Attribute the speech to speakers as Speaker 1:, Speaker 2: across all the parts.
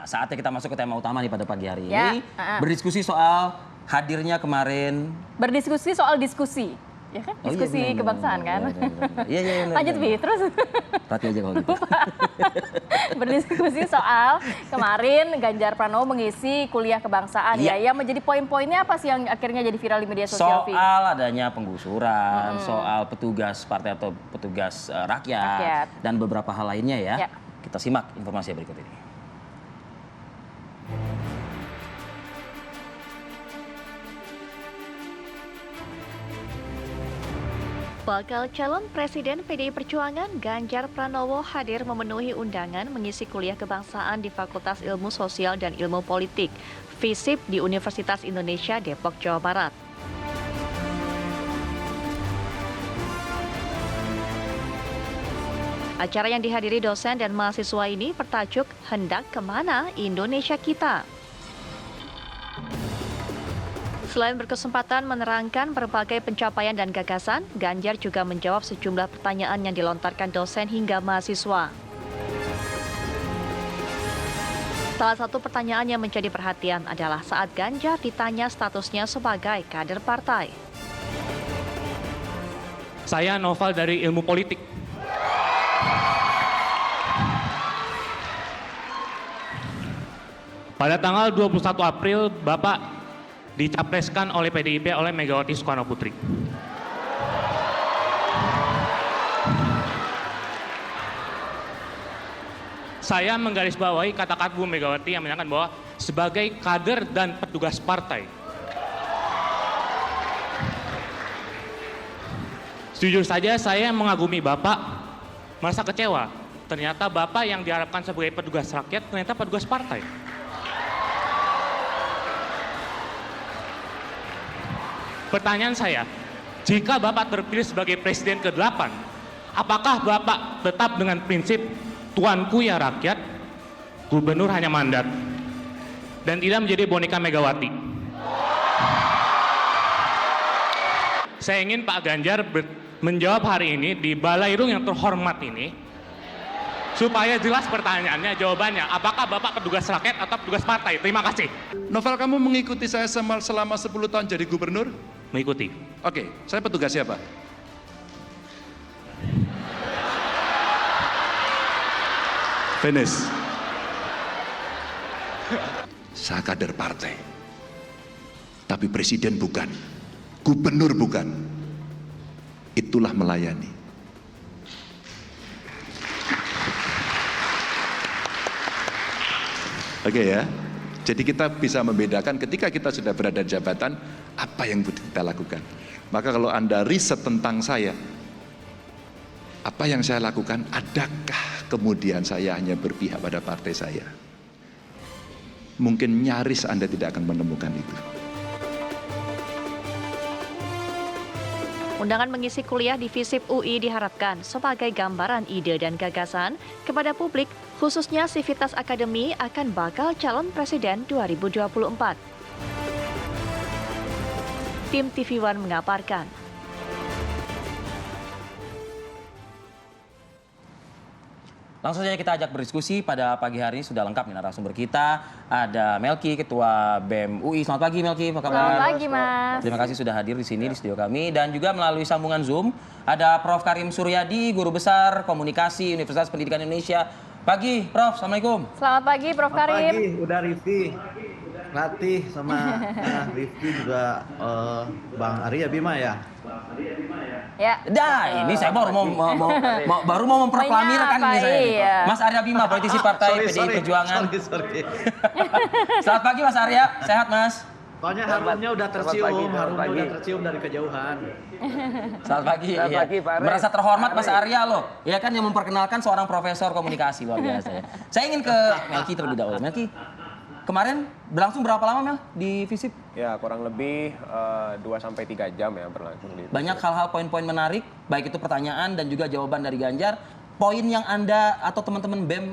Speaker 1: Nah, saatnya kita masuk ke tema utama nih pada pagi hari ini. Berdiskusi soal hadirnya kemarin.
Speaker 2: Berdiskusi soal diskusi. Ya kan? Diskusi kebangsaan kan?
Speaker 1: Iya.
Speaker 2: Lanjut, Bi, terus.
Speaker 1: Perhati aja kalau gitu.
Speaker 2: Berdiskusi soal kemarin Ganjar Pranowo mengisi kuliah kebangsaan. Ya, yang menjadi poin-poinnya apa sih yang akhirnya jadi viral di media sosial, Vi?
Speaker 1: Soal adanya penggusuran, soal petugas partai atau petugas rakyat, dan beberapa hal lainnya ya. Kita simak informasi berikut ini.
Speaker 3: Bakal calon Presiden PDI Perjuangan Ganjar Pranowo hadir memenuhi undangan mengisi kuliah kebangsaan di Fakultas Ilmu Sosial dan Ilmu Politik, FISIP di Universitas Indonesia Depok, Jawa Barat. Acara yang dihadiri dosen dan mahasiswa ini bertajuk Hendak Kemana Indonesia Kita. Selain berkesempatan menerangkan berbagai pencapaian dan gagasan, Ganjar juga menjawab sejumlah pertanyaan yang dilontarkan dosen hingga mahasiswa. Salah satu pertanyaan yang menjadi perhatian adalah saat Ganjar ditanya statusnya sebagai kader partai.
Speaker 4: Saya novel dari Ilmu Politik. Pada tanggal 21 April, Bapak dicapreskan oleh PDIP oleh Megawati Soekarno Putri. Saya menggarisbawahi kata-kata Bu Megawati yang menyatakan bahwa sebagai kader dan petugas partai. Jujur saja saya mengagumi Bapak, merasa kecewa. Ternyata Bapak yang diharapkan sebagai petugas rakyat ternyata petugas partai. Pertanyaan saya, jika Bapak terpilih sebagai Presiden ke-8, apakah Bapak tetap dengan prinsip tuanku ya rakyat, gubernur hanya mandat, dan tidak menjadi boneka Megawati? Saya ingin Pak Ganjar menjawab hari ini di Balairung yang terhormat ini, supaya jelas pertanyaannya, jawabannya, apakah Bapak petugas rakyat atau petugas partai? Terima kasih.
Speaker 5: Novel, kamu mengikuti saya selama 10 tahun jadi gubernur?
Speaker 4: Mengikuti.
Speaker 5: Oke, saya petugas siapa? Finish. Saya kader partai. Tapi presiden bukan. Gubernur bukan. Itulah melayani. Oke ya. Jadi kita bisa membedakan ketika kita sudah berada di jabatan, apa yang kita lakukan. Maka kalau Anda riset tentang saya, apa yang saya lakukan, adakah kemudian saya hanya berpihak pada partai saya? Mungkin nyaris Anda tidak akan menemukan itu.
Speaker 3: Undangan mengisi kuliah di FISIP UI diharapkan sebagai gambaran ide dan gagasan kepada publik, khususnya sivitas akademi akan bakal calon presiden 2024. Tim TV One mengabarkan.
Speaker 1: Langsung saja kita ajak berdiskusi pada pagi hari ini, sudah lengkap nih narasumber kita. Ada Melki, Ketua BEM UI. Selamat pagi Melki, apa kabar?
Speaker 2: Selamat pagi Mas.
Speaker 1: Terima kasih sudah hadir di sini di studio kami. Dan juga melalui sambungan Zoom, ada Prof. Karim Suryadi, Guru Besar Komunikasi Universitas Pendidikan Indonesia. Pagi Prof, Assalamualaikum.
Speaker 2: Selamat pagi Prof. Karim.
Speaker 6: Selamat pagi, udah Rifki, Latih sama Rifki juga Bang Arya Bima ya.
Speaker 2: Ya.
Speaker 1: Dah, ini saya baru mau memproklamirkan ini saya.
Speaker 2: Iya.
Speaker 1: Mas Arya Bima, politisi partai PDI Perjuangan.
Speaker 6: Sorry.
Speaker 1: Selamat pagi Mas Arya, sehat Mas?
Speaker 6: Soalnya harumnya udah tercium dari kejauhan.
Speaker 1: Selamat pagi.
Speaker 7: Selamat pagi, Pak Arya.
Speaker 1: Merasa terhormat Mas Arya loh. Ya kan yang memperkenalkan seorang profesor komunikasi luar biasa ya. Saya ingin ke Melki terlebih dahulu. Melki, kemarin berlangsung berapa lama Mel di FISIP?
Speaker 7: Ya kurang lebih 2-3 jam ya berlangsung.
Speaker 1: Banyak hal-hal poin-poin menarik, baik itu pertanyaan dan juga jawaban dari Ganjar. Poin yang Anda atau teman-teman BEM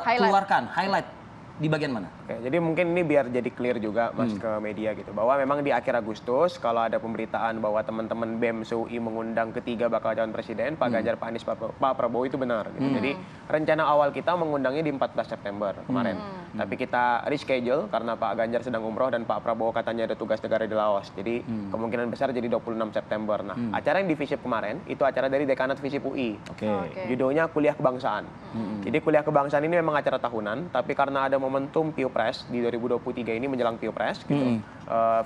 Speaker 1: keluarkan, highlight di bagian mana?
Speaker 7: Oke, jadi mungkin ini biar jadi clear juga Mas ke media gitu, bahwa memang di akhir Agustus kalau ada pemberitaan bahwa teman-teman BEM SUI mengundang ketiga bakal calon presiden, Pak Ganjar, Pak Anies, Pak Prabowo, itu benar gitu. Jadi rencana awal kita mengundangnya di 14 September kemarin. Tapi kita reschedule karena Pak Ganjar sedang umroh dan Pak Prabowo katanya ada tugas negara di Laos. Jadi kemungkinan besar jadi 26 September. Nah, acara yang di FISIP kemarin itu acara dari Dekanat FISIP UI. Judulnya Kuliah Kebangsaan. Jadi Kuliah Kebangsaan ini memang acara tahunan, tapi karena ada momentum Pilpres di 2023 ini menjelang Pilpres gitu.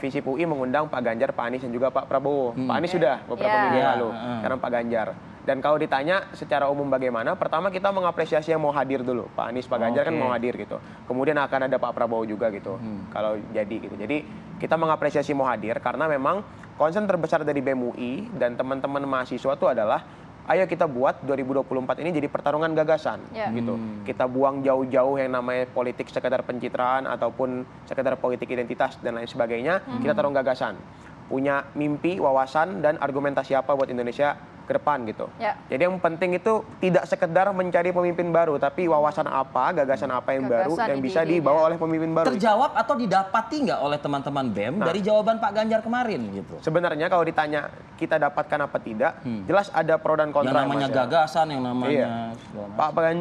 Speaker 7: FISIP UI mengundang Pak Ganjar, Pak Anies dan juga Pak Prabowo. Pak Anies sudah beberapa minggu lalu. Sekarang Pak Ganjar. Dan kalau ditanya secara umum bagaimana, pertama kita mengapresiasi yang mau hadir dulu. Pak Anies, Pak Ganjar kan mau hadir gitu. Kemudian akan ada Pak Prabowo juga gitu. Kalau jadi gitu. Jadi kita mengapresiasi mau hadir karena memang concern terbesar dari BEM UI dan teman-teman mahasiswa itu adalah ayo kita buat 2024 ini jadi pertarungan gagasan gitu. Kita buang jauh-jauh yang namanya politik sekedar pencitraan ataupun sekedar politik identitas dan lain sebagainya. Kita taruh gagasan. Punya mimpi, wawasan dan argumentasi apa buat Indonesia ke depan gitu. Jadi yang penting itu tidak sekedar mencari pemimpin baru, tapi wawasan apa, gagasan apa yang baru yang bisa dibawa oleh pemimpin baru.
Speaker 1: Terjawab atau didapati nggak oleh teman-teman BEM dari jawaban Pak Ganjar kemarin gitu?
Speaker 7: Sebenarnya kalau ditanya kita dapatkan apa tidak, jelas ada pro dan kontra.
Speaker 1: Yang namanya gagasan, yang namanya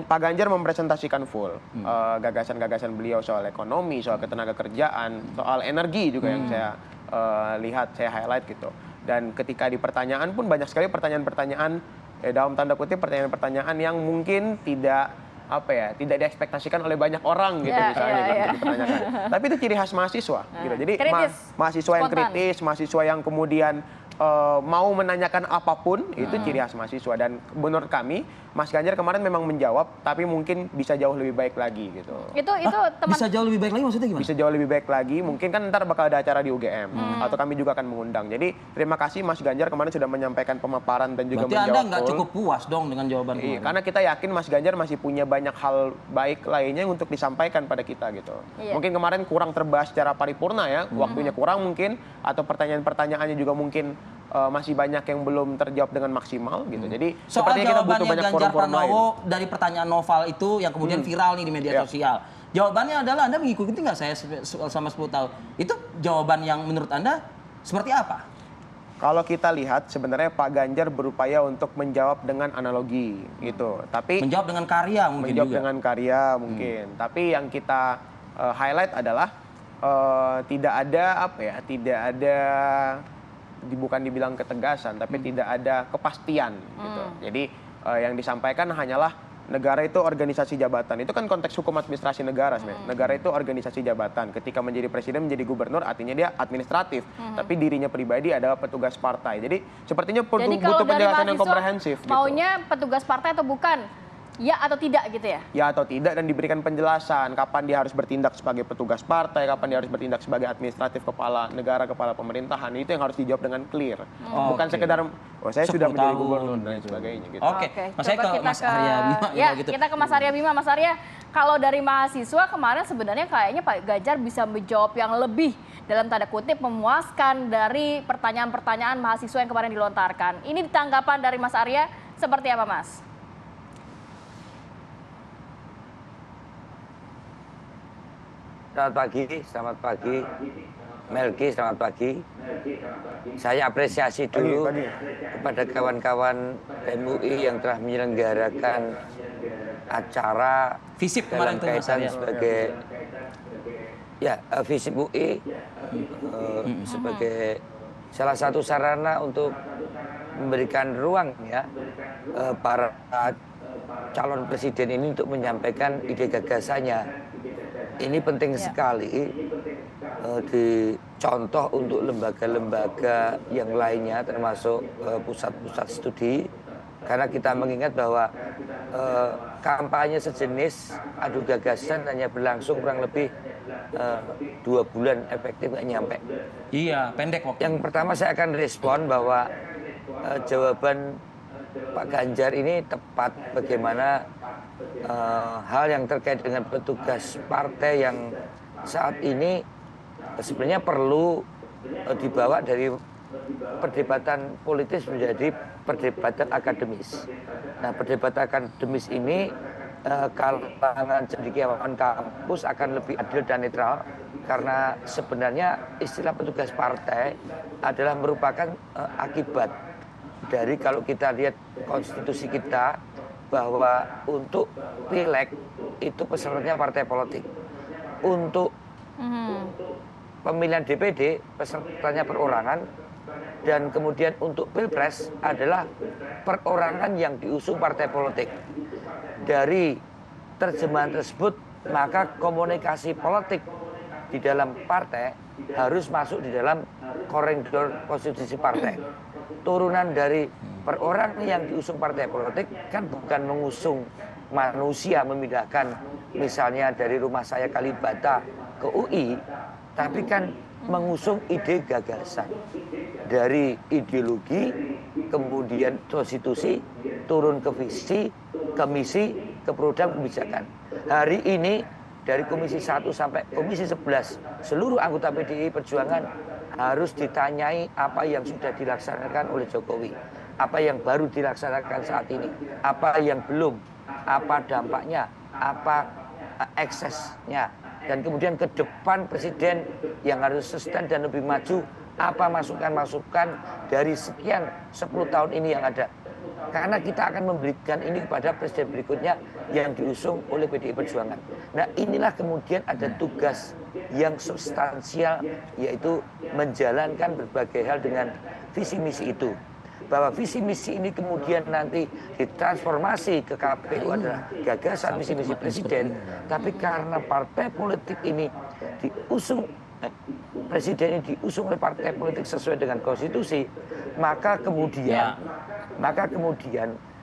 Speaker 7: Pak Ganjar mempresentasikan full gagasan-gagasan beliau soal ekonomi, soal ketenaga kerjaan, soal energi juga yang saya lihat, saya highlight gitu. Dan ketika di pertanyaan pun banyak sekali pertanyaan-pertanyaan dalam tanda kutip pertanyaan-pertanyaan yang mungkin tidak tidak diekspektasikan oleh banyak orang gitu misalnya dipertanyakan. Tapi itu ciri khas mahasiswa gitu. Jadi mahasiswa yang kritis, mahasiswa yang kemudian mau menanyakan apapun itu ciri khas mahasiswa. Dan menurut kami Mas Ganjar kemarin memang menjawab, tapi mungkin bisa jauh lebih baik lagi gitu.
Speaker 2: Itu teman
Speaker 1: bisa jauh lebih baik lagi maksudnya gimana?
Speaker 7: Bisa jauh lebih baik lagi, mungkin kan ntar bakal ada acara di UGM atau kami juga akan mengundang. Jadi terima kasih Mas Ganjar kemarin sudah menyampaikan pemaparan dan juga
Speaker 1: menjawab.
Speaker 7: Berarti
Speaker 1: Anda nggak cukup puas dong dengan jawaban
Speaker 7: kemarin? Karena kita yakin Mas Ganjar masih punya banyak hal baik lainnya untuk disampaikan pada kita gitu. Mungkin kemarin kurang terbahas secara paripurna ya, waktunya kurang mungkin, atau pertanyaan-pertanyaannya juga mungkin masih banyak yang belum terjawab dengan maksimal gitu. Jadi sepertinya kita butuh banyak forum-forum lain.
Speaker 1: Dari pertanyaan Noval itu yang kemudian viral nih di media sosial. Jawabannya adalah Anda mengikuti nggak saya selama 10 tahun. Itu jawaban yang menurut Anda seperti apa?
Speaker 7: Kalau kita lihat sebenarnya Pak Ganjar berupaya untuk menjawab dengan analogi gitu. Tapi
Speaker 1: menjawab dengan karya mungkin
Speaker 7: menjawab
Speaker 1: juga.
Speaker 7: dengan karya mungkin. Tapi yang kita highlight adalah tidak ada bukan dibilang ketegasan, tapi tidak ada kepastian gitu. Jadi yang disampaikan hanyalah negara itu organisasi jabatan. Itu kan konteks hukum administrasi negara sebenarnya. Negara itu organisasi jabatan. Ketika menjadi presiden, menjadi gubernur, artinya dia administratif. Tapi dirinya pribadi adalah petugas partai. Jadi sepertinya butuh penjelasan yang komprehensif.
Speaker 2: Maunya petugas partai atau bukan? Ya atau tidak gitu ya?
Speaker 7: Ya atau tidak, dan diberikan penjelasan kapan dia harus bertindak sebagai petugas partai, kapan dia harus bertindak sebagai administratif kepala negara, kepala pemerintahan. Itu yang harus dijawab dengan clear. Bukan sekedar saya sudah menjadi gubernur dan sebagainya gitu.
Speaker 1: Mas saya ke Mas Arya Bima gitu.
Speaker 2: Kita ke Mas Arya Bima. Mas Arya, kalau dari mahasiswa kemarin sebenarnya kayaknya Pak Ganjar bisa menjawab yang lebih dalam tanda kutip memuaskan dari pertanyaan-pertanyaan mahasiswa yang kemarin dilontarkan. Ini tanggapan dari Mas Arya seperti apa, Mas?
Speaker 8: Selamat pagi, Melki, selamat pagi. Saya apresiasi dulu kepada kawan-kawan MUI yang telah menyelenggarakan acara
Speaker 1: FISIP
Speaker 8: dalam kaitan sebagai FISIP UI sebagai salah satu sarana untuk memberikan ruang para calon presiden ini untuk menyampaikan ide gagasannya. Ini penting sekali dicontoh untuk lembaga-lembaga yang lainnya termasuk pusat-pusat studi, karena kita mengingat bahwa kampanye sejenis adu gagasan hanya berlangsung kurang lebih 2 bulan, efektif nggak nyampe.
Speaker 1: Iya, pendek waktu.
Speaker 8: Yang pertama saya akan respon bahwa jawaban Pak Ganjar ini tepat bagaimana hal yang terkait dengan petugas partai yang saat ini sebenarnya perlu dibawa dari perdebatan politis menjadi perdebatan akademis. Nah, perdebatan akademis ini kalangan cendekiawan kampus akan lebih adil dan netral, karena sebenarnya istilah petugas partai adalah merupakan akibat dari, kalau kita lihat konstitusi kita, bahwa untuk pileg itu pesertanya partai politik, untuk pemilihan DPD pesertanya perorangan, dan kemudian untuk pilpres adalah perorangan yang diusung partai politik. Dari terjemahan tersebut, maka komunikasi politik di dalam partai harus masuk di dalam koridor konstitusi partai. Turunan dari perorangan yang diusung partai politik kan bukan mengusung manusia, memindahkan misalnya dari rumah saya Kalibata ke UI, tapi kan mengusung ide gagasan. Dari ideologi, kemudian konstitusi, turun ke visi, ke misi, ke program kebijakan. Hari ini dari Komisi 1 sampai Komisi 11, seluruh anggota PDI Perjuangan harus ditanyai apa yang sudah dilaksanakan oleh Jokowi, apa yang baru dilaksanakan saat ini, apa yang belum, apa dampaknya, apa eksesnya, dan kemudian ke depan presiden yang harus sustain dan lebih maju, apa masukan-masukan dari sekian 10 tahun ini yang ada. Karena kita akan memberikan ini kepada presiden berikutnya yang diusung oleh PDI Perjuangan. Nah, inilah kemudian ada tugas yang substansial, yaitu menjalankan berbagai hal dengan visi misi itu. Bahwa visi misi ini kemudian nanti ditransformasi ke KPU adalah gagasan visi misi presiden, tapi karena partai politik ini diusung, presiden ini diusung oleh partai politik sesuai dengan konstitusi, maka kemudian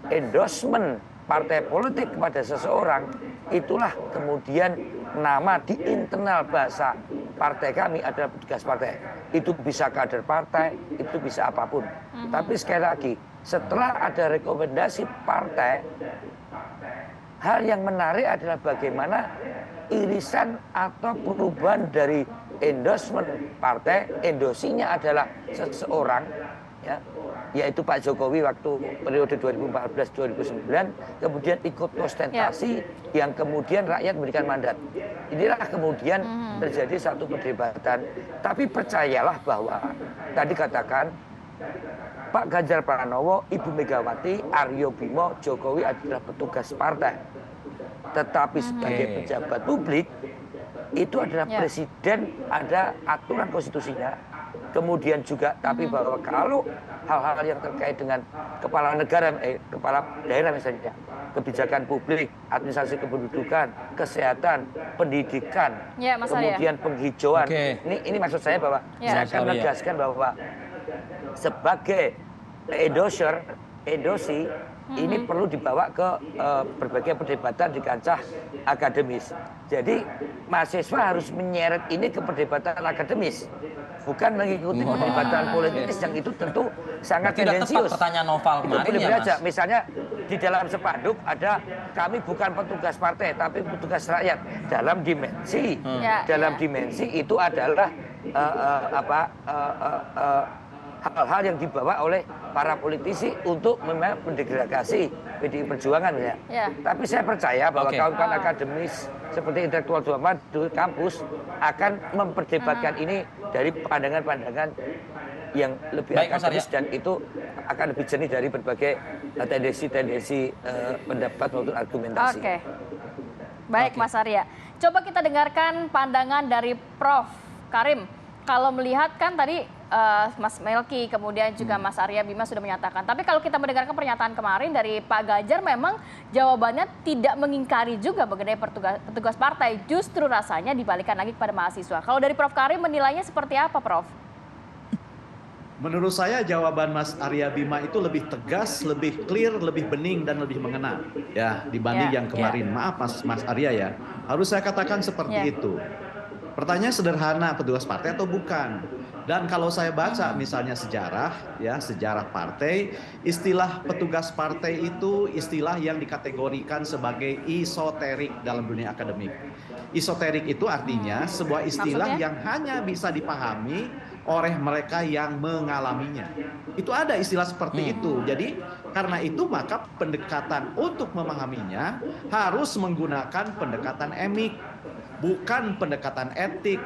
Speaker 8: endorsement partai politik kepada seseorang itulah kemudian nama di internal bahasa partai kami adalah petugas partai. Itu bisa kader partai, itu bisa apapun. Tapi sekali lagi, setelah ada rekomendasi partai, hal yang menarik adalah bagaimana irisan atau perubahan dari endorsement partai, endosinya adalah seseorang, ya, yaitu Pak Jokowi waktu periode 2014-2009, kemudian ikut ostentasi yang kemudian rakyat memberikan mandat. Inilah kemudian terjadi satu perdebatan. Tapi percayalah bahwa tadi katakan Pak Ganjar Pranowo, Ibu Megawati, Aryo Bimo, Jokowi adalah petugas partai. Tetapi sebagai pejabat publik itu adalah presiden, ada aturan konstitusinya. Kemudian juga tapi bahwa kalau hal-hal yang terkait dengan kepala negara, kepala daerah misalnya, kebijakan publik, administrasi kependudukan, kesehatan, pendidikan, kemudian penghijauan. Ini maksud saya bahwa saya akan menegaskan bahwa sebagai endosi ini perlu dibawa ke berbagai perdebatan di kancah akademis. Jadi mahasiswa harus menyeret ini ke perdebatan akademis, bukan mengikuti perdebatan politis yang itu tentu sangat tendensius.
Speaker 1: Pertanyaan Noval kemarin ya, Mas.
Speaker 8: Misalnya di dalam spanduk ada kami bukan petugas partai tapi petugas rakyat. Dalam dimensi, dimensi itu adalah hal-hal yang dibawa oleh para politisi untuk memang mendegradasi PDI Perjuangan ya. Tapi saya percaya bahwa kawan-kawan akademis seperti intelektual Muhammad di kampus akan memperdebatkan ini dari pandangan-pandangan yang lebih akademis dan itu akan lebih jernih dari berbagai tendensi-tendensi pendapat maupun argumentasi.
Speaker 2: Baik Mas Arya. Coba kita dengarkan pandangan dari Prof. Karim. Kalau melihat kan tadi Mas Melki, kemudian juga Mas Arya Bima sudah menyatakan. Tapi kalau kita mendengarkan pernyataan kemarin dari Pak Ganjar, memang jawabannya tidak mengingkari juga mengenai petugas partai. Justru rasanya dibalikan lagi kepada mahasiswa. Kalau dari Prof. Karim menilainya seperti apa, Prof?
Speaker 6: Menurut saya jawaban Mas Arya Bima itu lebih tegas, lebih clear, lebih bening dan lebih mengena ya dibanding yang kemarin. Maaf Mas Arya ya, harus saya katakan seperti itu. Pertanyaan sederhana, petugas partai atau bukan? Dan kalau saya baca misalnya sejarah partai, istilah petugas partai itu istilah yang dikategorikan sebagai esoterik dalam dunia akademik. Esoterik itu artinya sebuah istilah yang hanya bisa dipahami oleh mereka yang mengalaminya. Itu ada istilah seperti itu. Jadi karena itu maka pendekatan untuk memahaminya harus menggunakan pendekatan emik, bukan pendekatan etik.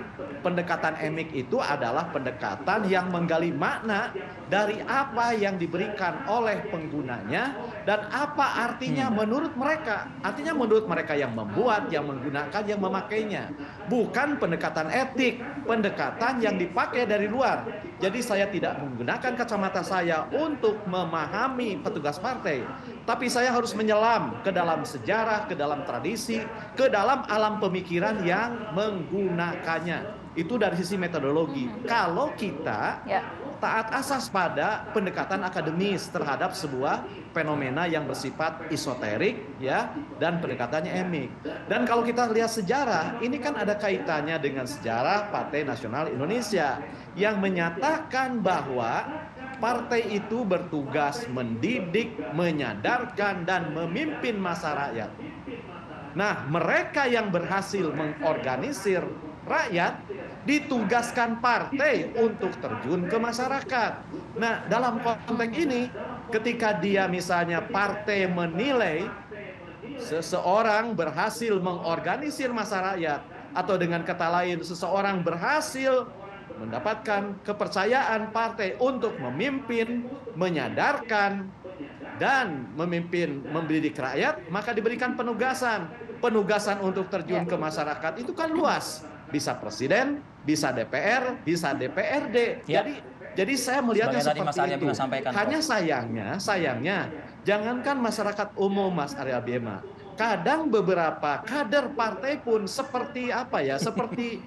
Speaker 6: Pendekatan emik itu adalah pendekatan yang menggali makna dari apa yang diberikan oleh penggunanya dan apa artinya menurut mereka. Artinya menurut mereka yang membuat, yang menggunakan, yang memakainya. Bukan pendekatan etik, pendekatan yang dipakai dari luar. Jadi saya tidak menggunakan kacamata saya untuk memahami petugas partai, tapi saya harus menyelam ke dalam sejarah, ke dalam tradisi, ke dalam alam pemikiran yang menggunakannya. Itu dari sisi metodologi. Kalau kita taat asas pada pendekatan akademis terhadap sebuah fenomena yang bersifat esoterik ya, dan pendekatannya emik. Dan kalau kita lihat sejarah, ini kan ada kaitannya dengan sejarah Partai Nasional Indonesia yang menyatakan bahwa partai itu bertugas mendidik, menyadarkan, dan memimpin massa rakyat. Nah, mereka yang berhasil mengorganisir rakyat ditugaskan partai untuk terjun ke masyarakat. Nah, dalam konteks ini, ketika dia misalnya partai menilai seseorang berhasil mengorganisir massa rakyat, atau dengan kata lain seseorang berhasil mendapatkan kepercayaan partai untuk memimpin, menyadarkan, dan memimpin, mendidik rakyat, maka diberikan penugasan. Penugasan untuk terjun ke masyarakat itu kan luas. Bisa presiden, bisa DPR, bisa DPRD. Jadi saya melihatnya seperti itu. Hanya sayangnya, jangankan masyarakat umum, Mas Arya Bima. Kadang beberapa kader partai pun seperti seperti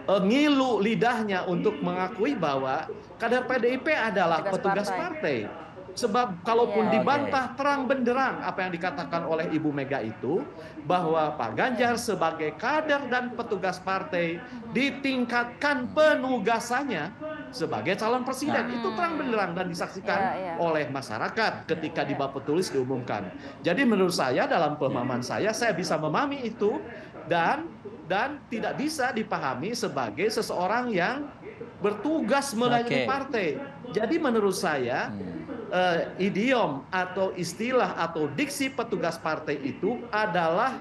Speaker 6: ngilu lidahnya untuk mengakui bahwa kader PDIP adalah petugas partai. Sebab kalaupun dibantah terang benderang apa yang dikatakan oleh Ibu Mega itu, bahwa Pak Ganjar sebagai kader dan petugas partai ditingkatkan penugasannya sebagai calon presiden. Itu terang benderang dan disaksikan oleh masyarakat ketika di bab tertulis diumumkan. Jadi menurut saya, dalam pemahaman saya bisa memahami itu dan tidak bisa dipahami sebagai seseorang yang bertugas melayani partai. Jadi menurut saya idiom atau istilah atau diksi petugas partai itu adalah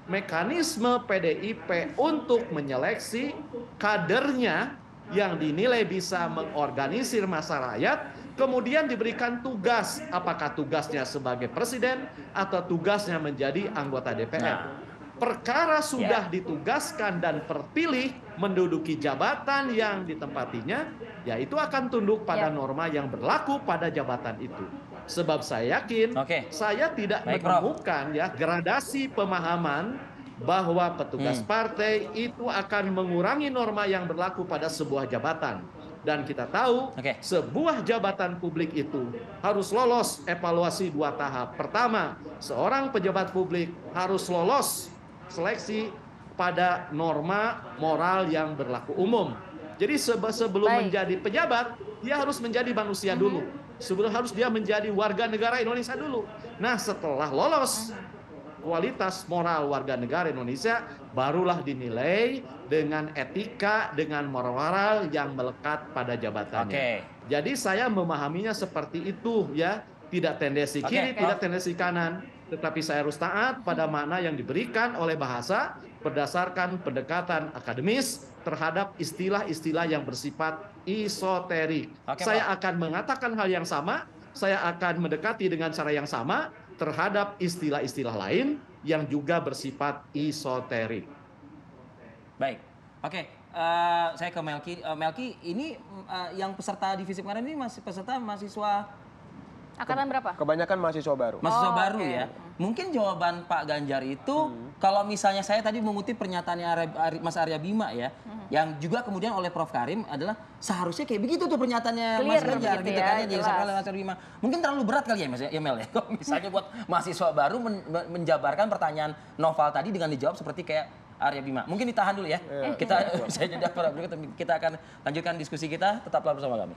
Speaker 6: mekanisme PDIP untuk menyeleksi kadernya yang dinilai bisa mengorganisir massa rakyat, kemudian diberikan tugas, apakah tugasnya sebagai presiden atau tugasnya menjadi anggota DPR. Perkara sudah ditugaskan dan terpilih menduduki jabatan yang ditempatinya, ya itu akan tunduk pada norma yang berlaku pada jabatan itu. Sebab saya yakin, saya tidak menemukan gradasi pemahaman bahwa petugas partai itu akan mengurangi norma yang berlaku pada sebuah jabatan. Dan kita tahu sebuah jabatan publik itu harus lolos evaluasi 2 tahap. Pertama, seorang pejabat publik harus lolos seleksi pada norma moral yang berlaku umum. Jadi sebelum menjadi pejabat, dia harus menjadi manusia dulu. Sebelum harus dia menjadi warga negara Indonesia dulu. Nah, setelah lolos kualitas moral warga negara Indonesia, barulah dinilai dengan etika, dengan moral yang melekat pada jabatannya. Jadi saya memahaminya seperti itu ya, tidak tendensi kiri, tidak tendensi kanan. Tetapi saya harus taat pada makna yang diberikan oleh bahasa berdasarkan pendekatan akademis terhadap istilah-istilah yang bersifat esoterik. Saya akan mengatakan hal yang sama, saya akan mendekati dengan cara yang sama terhadap istilah-istilah lain yang juga bersifat esoterik.
Speaker 1: Baik, saya ke Melki. Melki, ini yang peserta divisi kemarin ini peserta mahasiswa
Speaker 2: angkatan berapa?
Speaker 7: Kebanyakan mahasiswa baru.
Speaker 1: Mahasiswa baru ya. Mungkin jawaban Pak Ganjar itu, kalau misalnya saya tadi mengutip pernyataannya Mas Arya Bima ya, yang juga kemudian oleh Prof. Karim adalah seharusnya kayak begitu tuh pernyataannya Mas Ganjar gitu kan ya, disampaikan oleh Mas Arya Bima. Mungkin terlalu berat kali ya Mas ya, Mel ya. Kalau misalnya buat mahasiswa baru menjabarkan pertanyaan novel tadi dengan dijawab seperti kayak Arya Bima. Mungkin ditahan dulu ya. Kita saya jeda berikut, kita akan lanjutkan diskusi kita, tetaplah bersama kami.